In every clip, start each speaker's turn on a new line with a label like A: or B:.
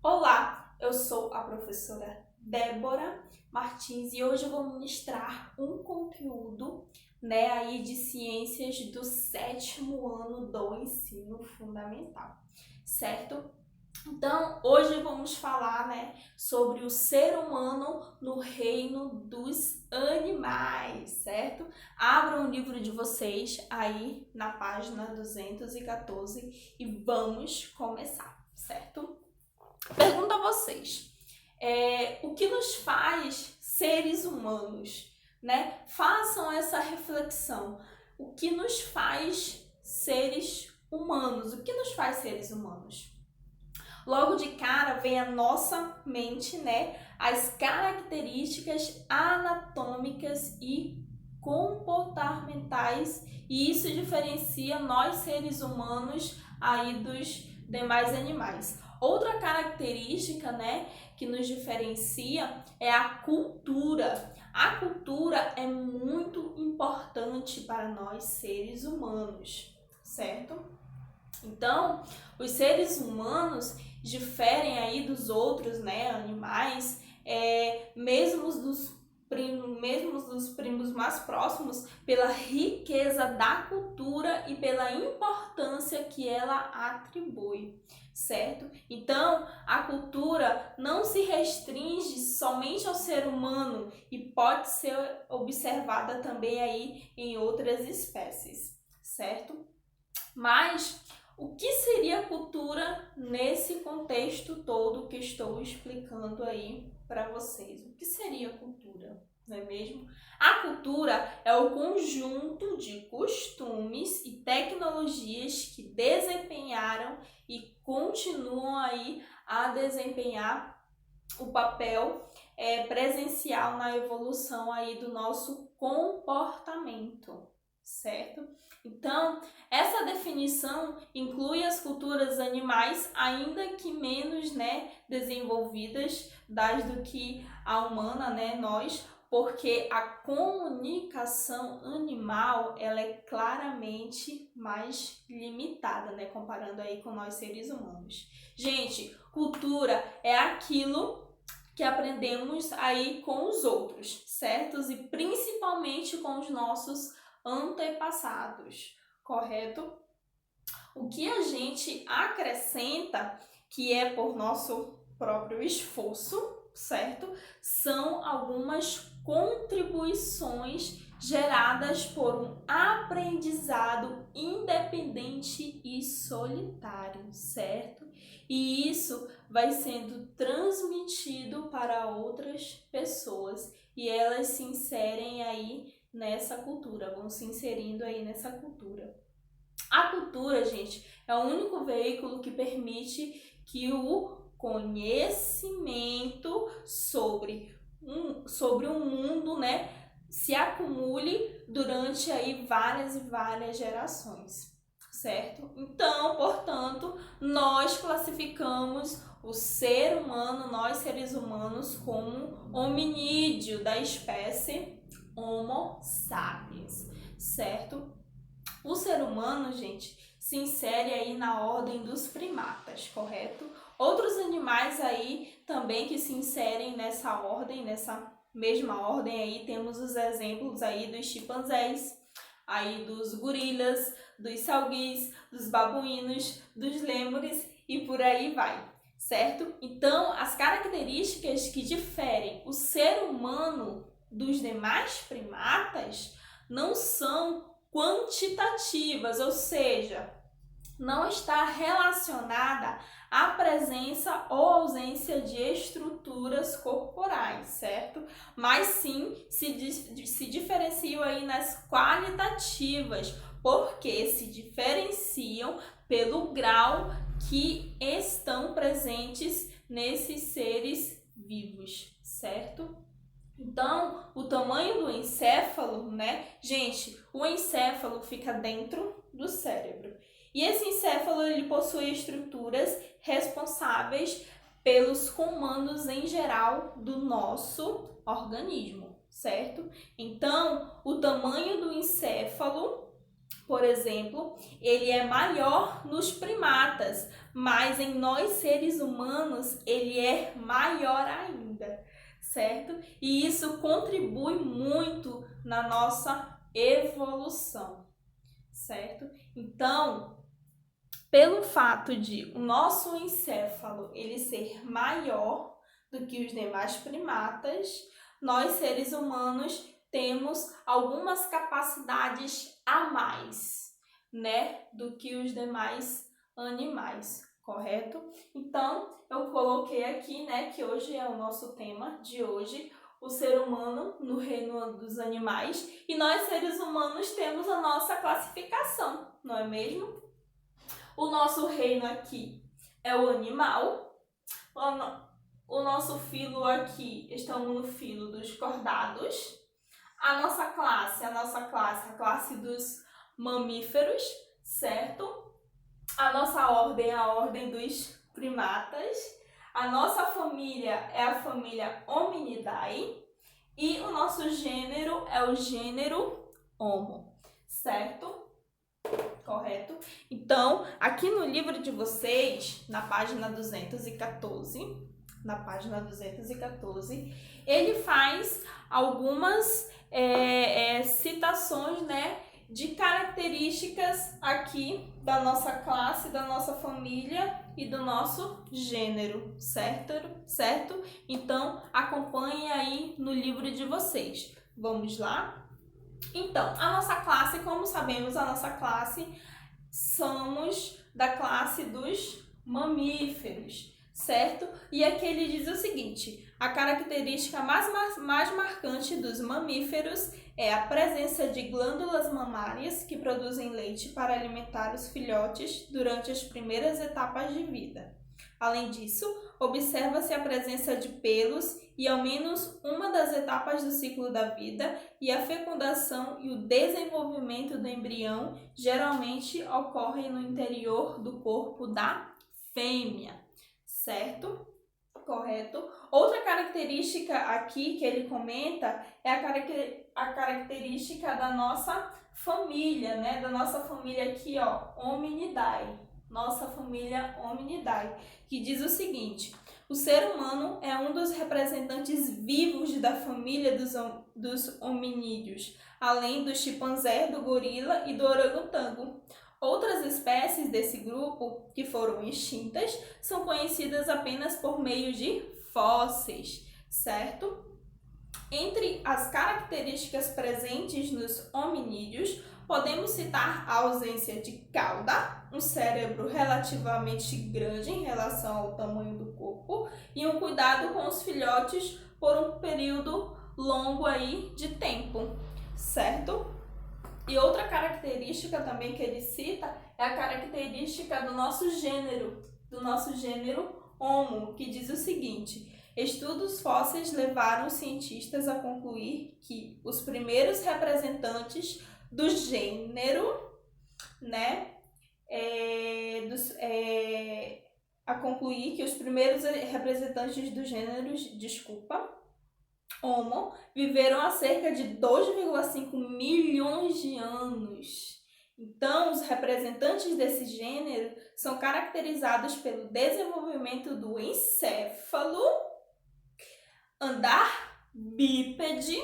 A: Olá, eu sou a professora Débora Martins e hoje eu vou ministrar um conteúdo, aí de ciências do 7º ano do ensino fundamental, certo? Então, hoje vamos falar, sobre o ser humano no reino dos animais, certo? Abram o livro de vocês aí na página 214 e vamos começar, certo? Pergunto a vocês, o que nos faz seres humanos, Façam essa reflexão. O que nos faz seres humanos? O que nos faz seres humanos? Logo de cara vem à nossa mente, as características anatômicas e comportamentais, e isso diferencia nós seres humanos aí dos demais animais. Outra característica, que nos diferencia é a cultura. A cultura é muito importante para nós seres humanos, certo? Então, os seres humanos diferem aí dos outros, animais, mesmo dos primos mais próximos, pela riqueza da cultura e pela importância que ela atribui, certo? Então, a cultura não se restringe somente ao ser humano e pode ser observada também aí em outras espécies, certo? Mas o que seria cultura nesse contexto todo que estou explicando aí para vocês? O que seria cultura, não é mesmo? A cultura é o conjunto de costumes e tecnologias que desempenharam e continuam aí a desempenhar o papel presencial na evolução aí do nosso comportamento, certo? Então, essa definição inclui as culturas animais, ainda que menos, desenvolvidas do que a humana, nós, porque a comunicação animal, ela é claramente mais limitada, comparando aí com nós seres humanos. Gente, cultura é aquilo que aprendemos aí com os outros, certos? E principalmente com os nossos antepassados, correto? O que a gente acrescenta, que é por nosso próprio esforço, certo? São algumas contribuições geradas por um aprendizado independente e solitário, certo? E isso vai sendo transmitido para outras pessoas e elas se inserem aí nessa cultura, vão se inserindo aí nessa cultura. A cultura, gente, é o único veículo que permite que o conhecimento sobre um mundo, se acumule durante aí várias e várias gerações, certo? Então, portanto, nós classificamos o ser humano, nós seres humanos, como hominídeo da espécie Homo sapiens, certo? O ser humano, gente, se insere aí na ordem dos primatas, correto? Outros animais aí também que se inserem nessa ordem, nessa mesma ordem aí, temos os exemplos aí dos chimpanzés, aí dos gorilas, dos salguis, dos babuínos, dos lêmures e por aí vai, certo? Então, as características que diferem o ser humano dos demais primatas não são quantitativas, ou seja, não está relacionada à presença ou ausência de estruturas corporais, certo? Mas sim se diferenciam aí nas qualitativas, porque se diferenciam pelo grau que estão presentes nesses seres vivos, certo? Então, o tamanho do encéfalo, Gente, o encéfalo fica dentro do cérebro. E esse encéfalo, ele possui estruturas responsáveis pelos comandos em geral do nosso organismo, certo? Então, o tamanho do encéfalo por exemplo, ele é maior nos primatas, mas em nós seres humanos ele é maior ainda, certo? E isso contribui muito na nossa evolução, certo? Então, pelo fato de o nosso encéfalo ele ser maior do que os demais primatas, nós seres humanos temos algumas capacidades a mais, né, do que os demais animais, correto? Então, eu coloquei aqui, né, que hoje é o nosso tema de hoje, o ser humano no reino dos animais, e nós seres humanos temos a nossa classificação, não é mesmo? O nosso reino aqui é o animal. O nosso filo aqui, estamos no filo dos cordados. A classe dos mamíferos, certo? A nossa ordem é a ordem dos primatas. A nossa família é a família Hominidae. E o nosso gênero é o gênero Homo, certo? Correto? Então, aqui no livro de vocês, na página 214, ele faz algumas citações, né, de características aqui da nossa classe, da nossa família e do nosso gênero, certo? Então, acompanhe aí no livro de vocês. Vamos lá? Então, a nossa classe, como sabemos, a nossa classe somos da classe dos mamíferos, certo? E aqui ele diz o seguinte: a característica mais marcante dos mamíferos é a presença de glândulas mamárias que produzem leite para alimentar os filhotes durante as primeiras etapas de vida. Além disso, observa-se a presença de pelos e ao menos uma das etapas do ciclo da vida, e a fecundação e o desenvolvimento do embrião geralmente ocorrem no interior do corpo da fêmea, certo? Correto? Outra característica aqui que ele comenta é a característica da nossa família, né? Da nossa família aqui, ó, Hominidae. Nossa família Hominidae, que diz o seguinte: o ser humano é um dos representantes vivos da família dos hominídeos, além do chimpanzé, do gorila e do orangotango. Outras espécies desse grupo, que foram extintas, são conhecidas apenas por meio de fósseis, certo? Entre as características presentes nos hominídeos, podemos citar a ausência de cauda, um cérebro relativamente grande em relação ao tamanho do corpo e um cuidado com os filhotes por um período longo aí de tempo, certo? E outra característica também que ele cita é a característica do nosso gênero Homo, que diz o seguinte: estudos fósseis levaram os cientistas a concluir que os primeiros representantes do gênero, né, Homo viveram há cerca de 2,5 milhões de anos. Então, os representantes desse gênero são caracterizados pelo desenvolvimento do encéfalo, andar bípede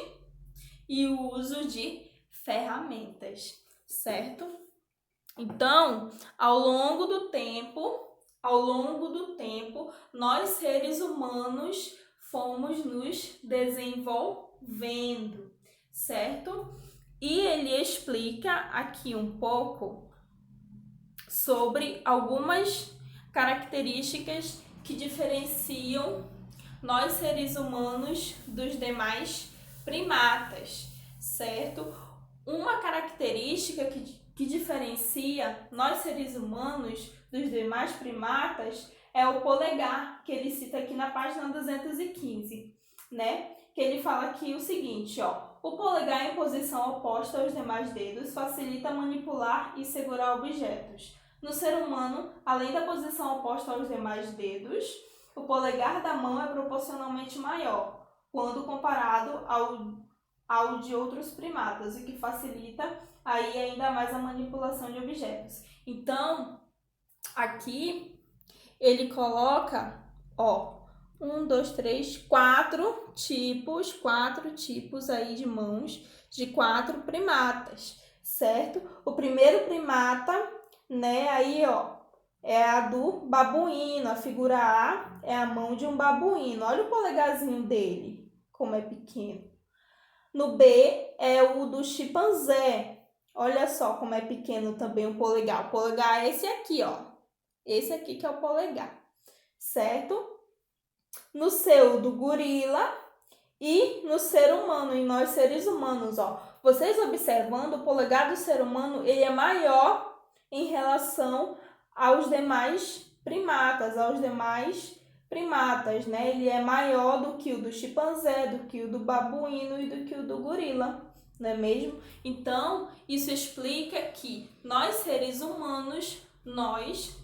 A: e o uso de ferramentas, certo? Então, ao longo do tempo, nós seres humanos fomos nos desenvolvendo, certo? E ele explica aqui um pouco sobre algumas características que diferenciam nós seres humanos dos demais primatas, certo? Uma característica que diferencia nós seres humanos dos demais primatas é o polegar, que ele cita aqui na página 215, né? Que ele fala aqui o seguinte, ó: o polegar em posição oposta aos demais dedos facilita manipular e segurar objetos. No ser humano, além da posição oposta aos demais dedos, o polegar da mão é proporcionalmente maior, quando comparado ao de outros primatas, o que facilita aí ainda mais a manipulação de objetos. Então, aqui ele coloca, ó, 1, 2, 3, 4 tipos aí de mãos de 4 primatas, certo? O primeiro primata, né, aí, ó, é a do babuíno. A figura A é a mão de um babuíno. Olha o polegarzinho dele, como é pequeno. No B é o do chimpanzé. Olha só como é pequeno também o polegar. O polegar é esse aqui, ó. Esse aqui que é o polegar, certo? No C, o do gorila. E no ser humano, em nós seres humanos, ó. Vocês observando, o polegar do ser humano, ele é maior em relação aos demais primatas, né? Ele é maior do que o do chimpanzé, do que o do babuíno e do que o do gorila, não é mesmo? Então, isso explica que nós, seres humanos, nós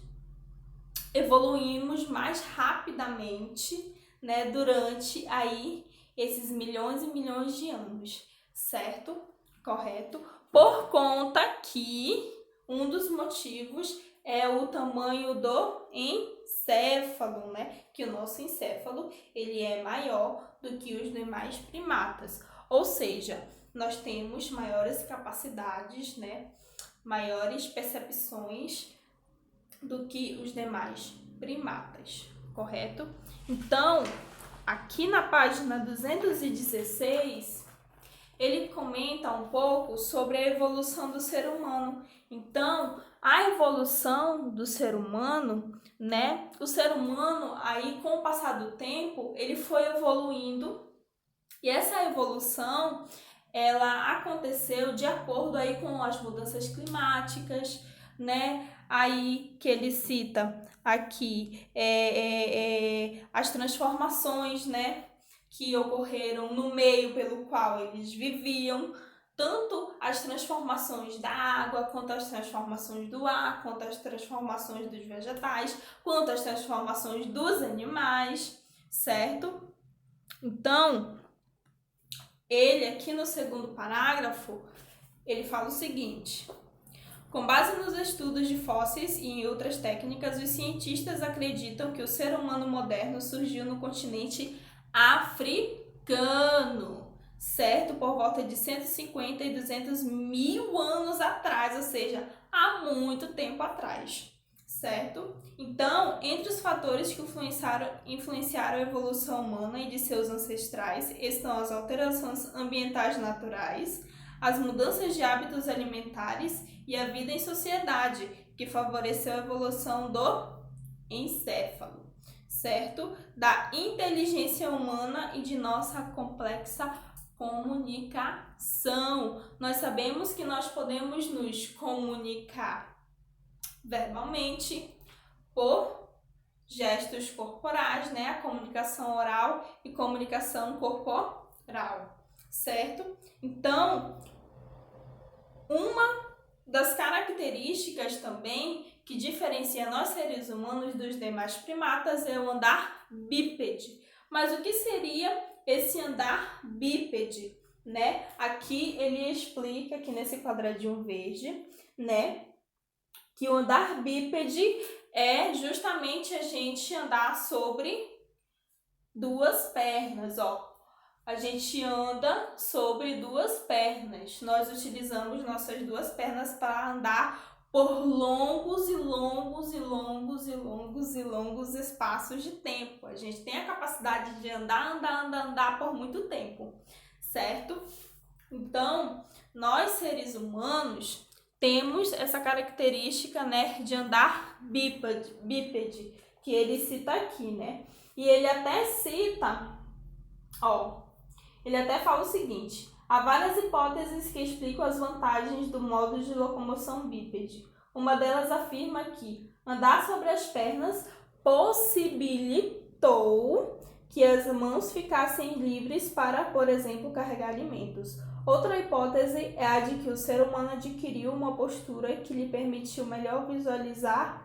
A: evoluímos mais rapidamente, né, durante aí esses milhões e milhões de anos, certo? Correto? Por conta que um dos motivos é o tamanho do encéfalo, né? Que o nosso encéfalo, ele é maior do que os demais primatas. Ou seja, nós temos maiores capacidades, né? Maiores percepções do que os demais primatas, correto? Então, aqui na página 216, ele comenta um pouco sobre a evolução do ser humano. Então, a evolução do ser humano, né? O ser humano, aí, com o passar do tempo, ele foi evoluindo. E essa evolução, ela aconteceu de acordo aí com as mudanças climáticas, né? Aí que ele cita aqui as transformações, né, que ocorreram no meio pelo qual eles viviam, tanto as transformações da água, quanto as transformações do ar, quanto as transformações dos vegetais, quanto as transformações dos animais, certo? Então, ele aqui no segundo parágrafo, ele fala o seguinte: com base nos estudos de fósseis e em outras técnicas, os cientistas acreditam que o ser humano moderno surgiu no continente africano, certo? Por volta de 150 e 200 mil anos atrás, ou seja, há muito tempo atrás, certo? Então, entre os fatores que influenciaram a evolução humana e de seus ancestrais estão as alterações ambientais naturais, as mudanças de hábitos alimentares e a vida em sociedade, que favoreceu a evolução do encéfalo, certo? Da inteligência humana e de nossa complexa comunicação. Nós sabemos que nós podemos nos comunicar verbalmente, por gestos corporais, né? A comunicação oral e comunicação corporal, certo? Então, uma das características também que diferencia nós seres humanos dos demais primatas é o andar bípede. Mas o que seria esse andar bípede, né? Aqui ele explica, aqui nesse quadradinho verde, né, que o andar bípede é justamente a gente andar sobre duas pernas, ó. A gente anda sobre duas pernas. Nós utilizamos nossas duas pernas para andar por longos e longos e longos e longos e longos espaços de tempo. A gente tem a capacidade de andar por muito tempo, certo? Então, nós seres humanos temos essa característica, né, de andar bípede, que ele cita aqui, né? E ele até cita, ó, ele até fala o seguinte: há várias hipóteses que explicam as vantagens do modo de locomoção bípede. Uma delas afirma que andar sobre as pernas possibilitou que as mãos ficassem livres para, por exemplo, carregar alimentos. Outra hipótese é a de que o ser humano adquiriu uma postura que lhe permitiu melhor visualização,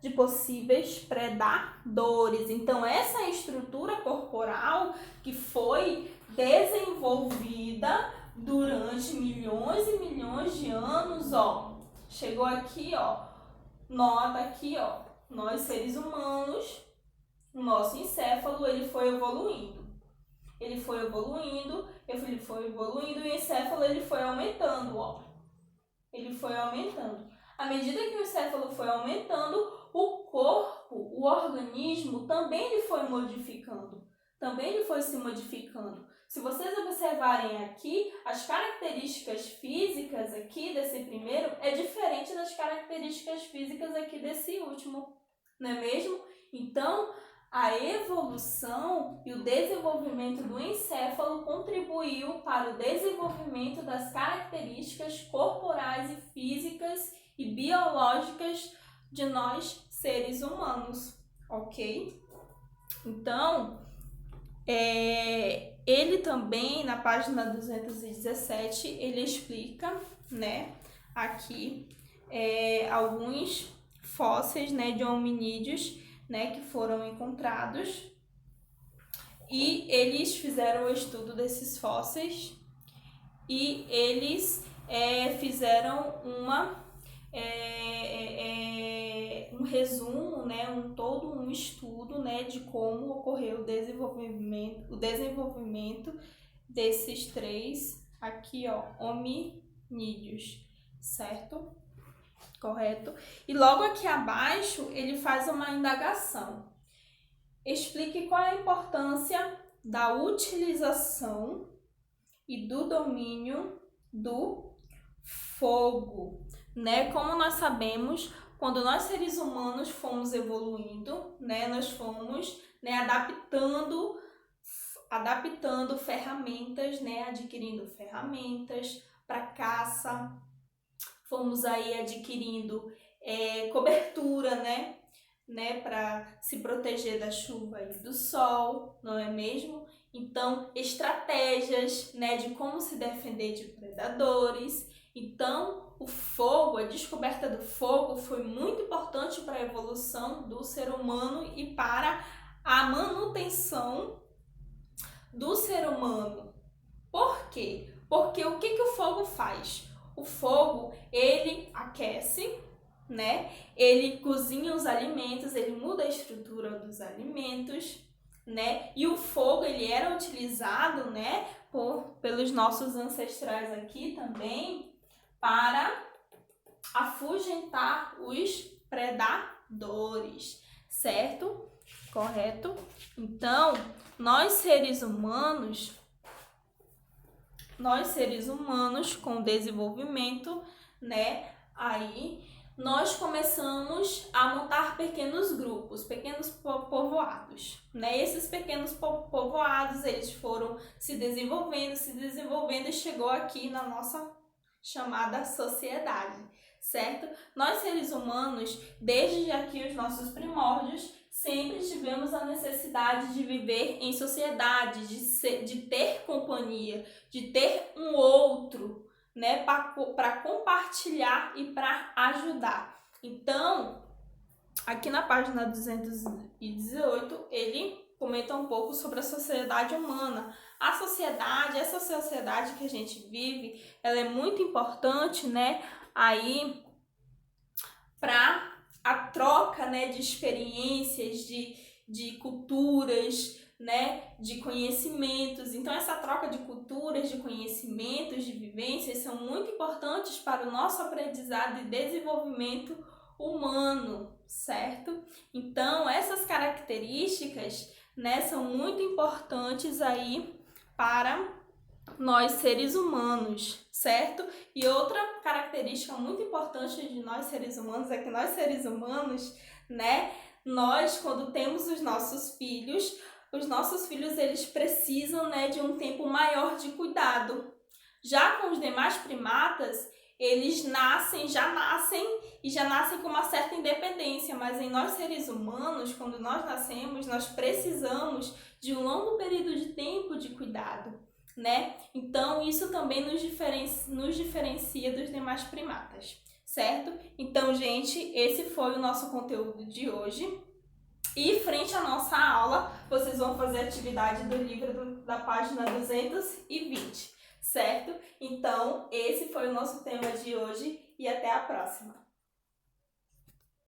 A: de possíveis predadores. Então, essa estrutura corporal que foi desenvolvida durante milhões e milhões de anos, ó, chegou aqui, ó, nota aqui, ó, nós seres humanos, o nosso encéfalo, ele foi evoluindo. Ele foi evoluindo e o encéfalo, ele foi aumentando, ó. Ele foi aumentando. À medida que o encéfalo foi aumentando, o corpo, o organismo, também ele foi modificando. Também ele foi se modificando. Se vocês observarem aqui, as características físicas aqui desse primeiro é diferente das características físicas aqui desse último, não é mesmo? Então, a evolução e o desenvolvimento do encéfalo contribuiu para o desenvolvimento das características corporais e físicas e biológicas de nós, seres humanos, ok? Então, ele também, na página 217, ele explica, né, aqui, alguns fósseis, né, de hominídeos, né, que foram encontrados, e eles fizeram o estudo desses fósseis e eles fizeram um resumo, né, todo um estudo, né, de como ocorreu o desenvolvimento desses três aqui, ó, hominídeos, certo? Correto? E logo aqui abaixo ele faz uma indagação. Explique qual é a importância da utilização e do domínio do fogo, né? Como nós sabemos, quando nós seres humanos fomos evoluindo, né, nós fomos, né, adaptando ferramentas, né, adquirindo ferramentas para caça, fomos aí adquirindo cobertura, né, para se proteger da chuva e do sol, não é mesmo? Então, estratégias, né, de como se defender de predadores. Então, o fogo, a descoberta do fogo foi muito importante para a evolução do ser humano e para a manutenção do ser humano. Por quê? Porque o que o fogo faz? O fogo, ele aquece, né? Ele cozinha os alimentos, ele muda a estrutura dos alimentos, né? E o fogo, ele era utilizado, né, pelos nossos ancestrais aqui também para afugentar os predadores, certo? Correto? Então, nós seres humanos com o desenvolvimento, né, aí nós começamos a montar pequenos grupos, pequenos povoados, né? Esses pequenos povoados, eles foram se desenvolvendo e chegou aqui na nossa chamada sociedade, certo? Nós seres humanos, desde aqui os nossos primórdios, sempre tivemos a necessidade de viver em sociedade, de ter companhia, de ter um outro, né, para compartilhar e para ajudar. Então, aqui na página 218, ele comenta um pouco sobre a sociedade humana. Essa sociedade que a gente vive, ela é muito importante, né, aí para a troca, né, de experiências, de culturas, né, de conhecimentos. Então, essa troca de culturas, de conhecimentos, de vivências são muito importantes para o nosso aprendizado e desenvolvimento humano, certo? Então, essas características, né, são muito importantes aí para nós seres humanos, certo? E outra característica muito importante de nós seres humanos é que nós seres humanos, né, nós quando temos os nossos filhos eles precisam, né, de um tempo maior de cuidado. Já com os demais primatas, eles já nascem com uma certa independência, mas em nós seres humanos, quando nós nascemos, nós precisamos de um longo período de tempo de cuidado, né? Então, isso também nos diferencia dos demais primatas, certo? Então, gente, esse foi o nosso conteúdo de hoje. E frente à nossa aula, vocês vão fazer a atividade do livro da página 220, certo? Então, esse foi o nosso tema de hoje e até a próxima.